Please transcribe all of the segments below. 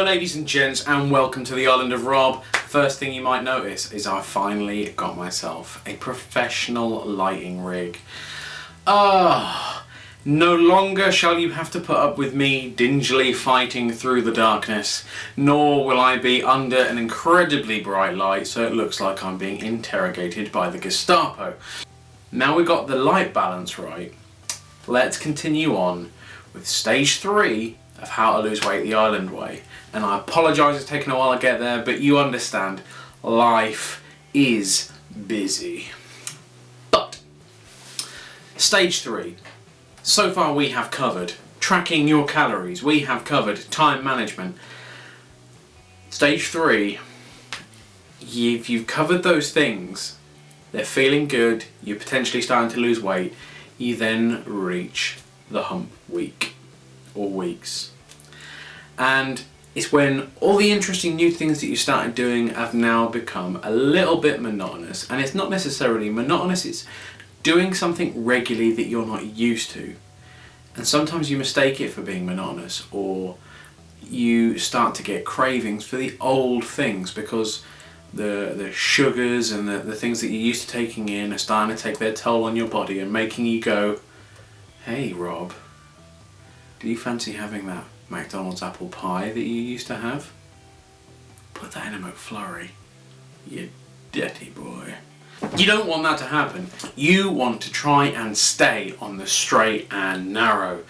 ladies and gents, and welcome to the island of Rob. First thing you might notice is I finally got myself a professional lighting rig. No longer shall you have to put up with me dingily fighting through the darkness, nor will I be under an incredibly bright light so it looks like I'm being interrogated by the Gestapo. Now we got the light balance right, let's continue on with stage 3 of how to lose weight the island way. And I apologise it's taken a while to get there, but you understand, life is busy. But stage 3, so far we have covered tracking your calories, we have covered time management. Stage 3, if you've covered those things, they're feeling good, you're potentially starting to lose weight, you then reach the hump week or weeks. And it's when all the interesting new things that you started doing have now become a little bit monotonous. And it's not necessarily monotonous, it's doing something regularly that you're not used to. And sometimes you mistake it for being monotonous, or you start to get cravings for the old things because the sugars and the things that you're used to taking in are starting to take their toll on your body and making you go, hey Rob, do you fancy having that McDonald's apple pie that you used to have? Put that in a McFlurry, you dirty boy. You don't want that to happen. You want to try and stay on the straight and narrow.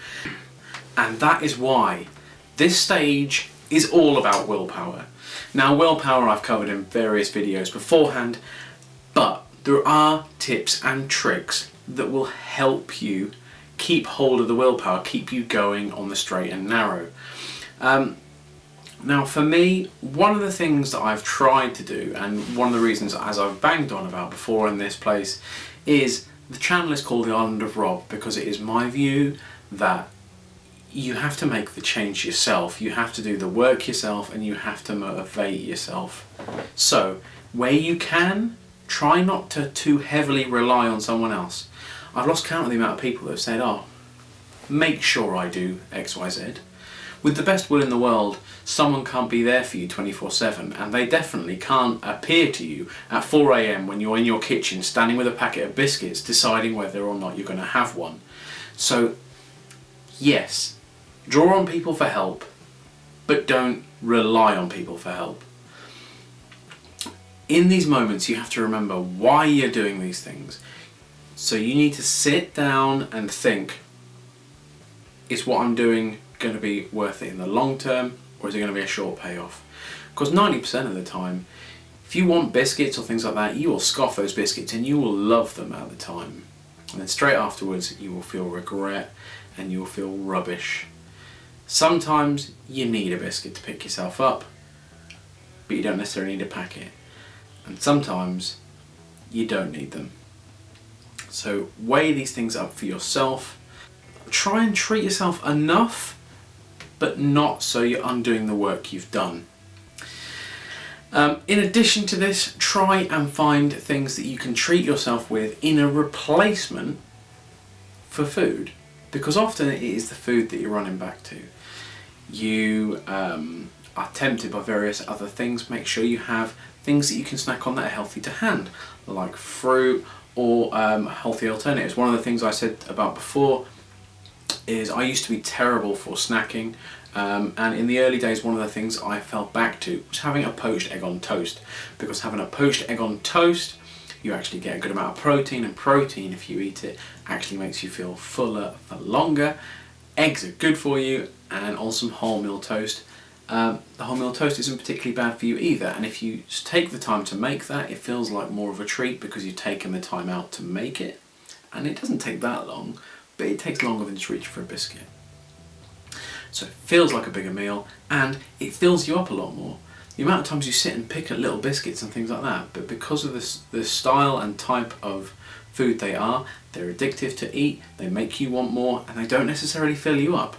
And that is why this stage is all about willpower. Now, willpower I've covered in various videos beforehand, but there are tips and tricks that will help you keep hold of the willpower, keep you going on the straight and narrow. Now for me, one of the things that I've tried to do, and one of the reasons, as I've banged on about before in this place, is the channel is called the Island of Rob because it is my view that you have to make the change yourself, you have to do the work yourself, and you have to motivate yourself. So where you can, try not to too heavily rely on someone else. I've lost count of the amount of people that have said, oh, make sure I do X, Y, Z. With the best will in the world, someone can't be there for you 24/7, and they definitely can't appear to you at 4 AM when you're in your kitchen standing with a packet of biscuits deciding whether or not you're going to have one. So yes, draw on people for help, but don't rely on people for help. In these moments you have to remember why you're doing these things. So you need to sit down and think, is what I'm doing going to be worth it in the long term, or is it going to be a short payoff? Because 90% of the time, if you want biscuits or things like that, you will scoff those biscuits and you will love them at the time. And then straight afterwards, you will feel regret and you will feel rubbish. Sometimes you need a biscuit to pick yourself up, but you don't necessarily need a packet. And sometimes you don't need them. So weigh these things up for yourself. Try and treat yourself enough, but not so you're undoing the work you've done. In addition to this, try and find things that you can treat yourself with in a replacement for food, because often it is the food that you're running back to. You are tempted by various other things. Make sure you have things that you can snack on that are healthy to hand, like fruit or healthy alternatives. One of the things I said about before is I used to be terrible for snacking, and in the early days one of the things I fell back to was having a poached egg on toast, because having a poached egg on toast you actually get a good amount of protein, and protein, if you eat it, actually makes you feel fuller for longer. Eggs are good for you, and on some wholemeal toast. The wholemeal toast isn't particularly bad for you either, and if you take the time to make that, it feels like more of a treat because you've taken the time out to make it, and it doesn't take that long, but it takes longer than just reaching for a biscuit. So it feels like a bigger meal, and it fills you up a lot more. The amount of times you sit and pick at little biscuits and things like that, but because of the style and type of food they are, they're addictive to eat, they make you want more, and they don't necessarily fill you up.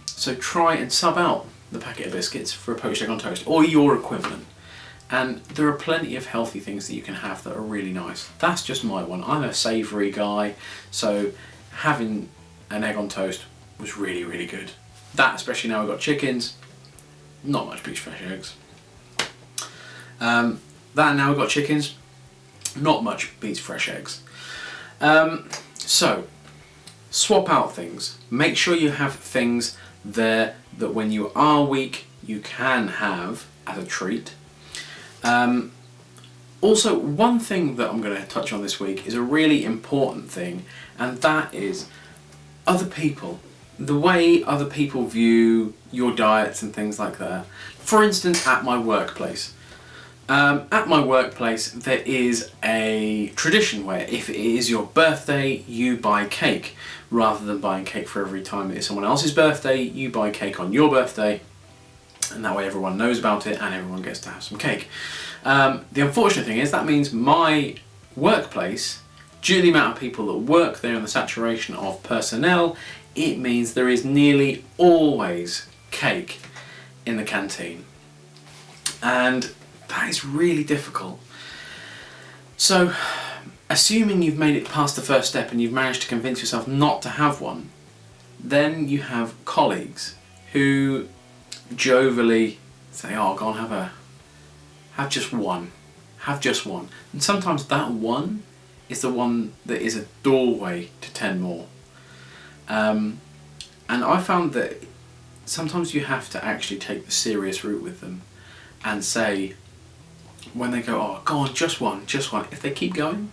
So try and sub out the packet of biscuits for a poached egg on toast, or your equivalent. And there are plenty of healthy things that you can have that are really nice. That's just my one. I'm a savoury guy, so having an egg on toast was really, really good. That, especially now we've got chickens, Not much beats fresh eggs. That, now we've got chickens. Not much beats fresh eggs. So, swap out things. Make sure you have things there that when you are weak, you can have as a treat. Also, one thing that I'm going to touch on this week is a really important thing, and that is other people. The way other people view your diets and things like that. For instance, at my workplace. At my workplace, there is a tradition where if it is your birthday, you buy cake. Rather than buying cake for every time it is someone else's birthday, you buy cake on your birthday, and that way everyone knows about it and everyone gets to have some cake. The unfortunate thing is that means my workplace, due to the amount of people that work there and the saturation of personnel, it means there is nearly always cake in the canteen. And that is really difficult. So, assuming you've made it past the first step and you've managed to convince yourself not to have one, then you have colleagues who jovially say, oh, go on, have just one. Have just one. And sometimes that one is the one that is a doorway to 10 more. And I found that sometimes you have to actually take the serious route with them and say, when they go, oh, go on, just one. If they keep going,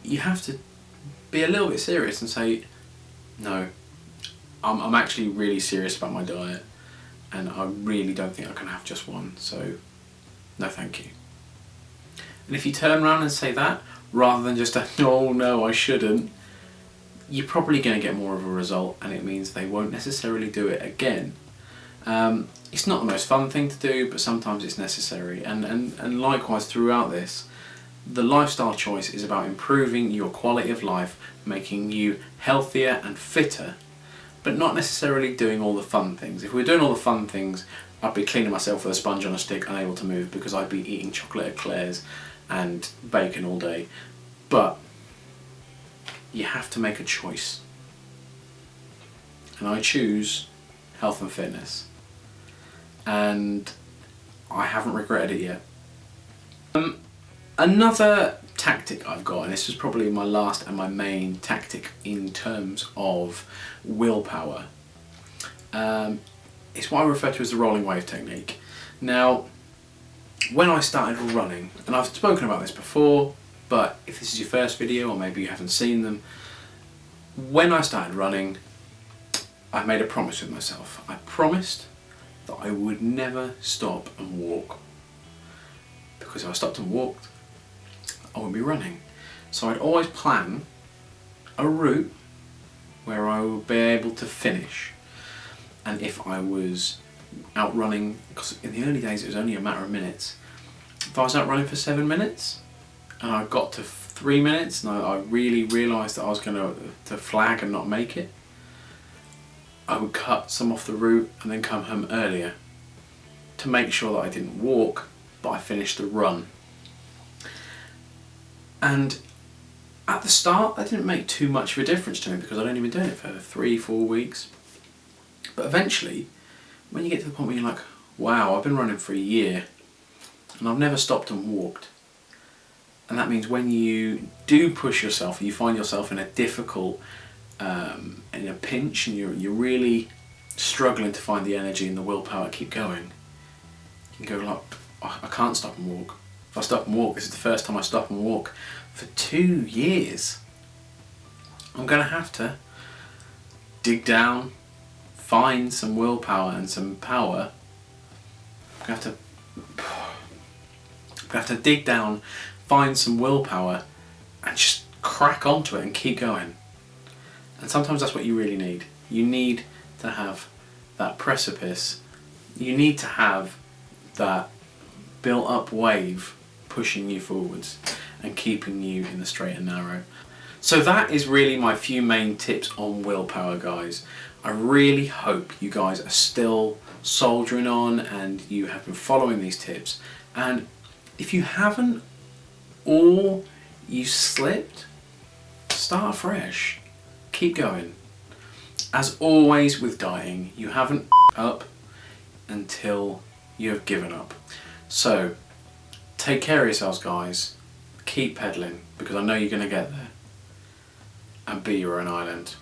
you have to be a little bit serious and say, no, I'm actually really serious about my diet and I really don't think I can have just one, so no thank you. And if you turn around and say that, rather than just a, oh no, I shouldn't, you're probably going to get more of a result, and it means they won't necessarily do it again. It's not the most fun thing to do, but sometimes it's necessary. And likewise throughout this, the lifestyle choice is about improving your quality of life, making you healthier and fitter, but not necessarily doing all the fun things. If we were doing all the fun things, I'd be cleaning myself with a sponge on a stick, unable to move, because I'd be eating chocolate eclairs and bacon all day. But you have to make a choice. And I choose health and fitness. And I haven't regretted it yet. Another tactic I've got, and this is probably my last and my main tactic in terms of willpower, it's what I refer to as the rolling wave technique. Now, when I started running, and I've spoken about this before, but if this is your first video or maybe you haven't seen them, when I started running, I made a promise with myself. I promised that I would never stop and walk, because if I stopped and walked, I wouldn't be running. So I'd always plan a route where I would be able to finish. And if I was out running, because in the early days it was only a matter of minutes, if I was out running for 7 minutes and I got to 3 minutes and I really realised that I was going to flag and not make it, I would cut some off the route and then come home earlier to make sure that I didn't walk, but I finished the run. And at the start, that didn't make too much of a difference to me because I'd only been doing it for 3-4 weeks. But eventually, when you get to the point where you're like, wow, I've been running for a year and I've never stopped and walked. And that means when you do push yourself, you find yourself in a difficult, in a pinch, and you're really struggling to find the energy and the willpower to keep going. You can go like, oh, I can't stop and walk. If I stop and walk, this is the first time I stop and walk for 2 years. I'm going to have to dig down, find some willpower and some power. I'm going to have to dig down, find some willpower, and just crack onto it and keep going. And sometimes that's what you really need. You need to have that precipice. You need to have that built up wave pushing you forwards and keeping you in the straight and narrow. So that is really my few main tips on willpower, guys. I really hope you guys are still soldiering on and you have been following these tips. And if you haven't, or you slipped, start fresh. Keep going. As always with dieting, you haven't up, until you have given up. So, take care of yourselves, guys. Keep pedaling, because I know you're going to get there. And be your own island.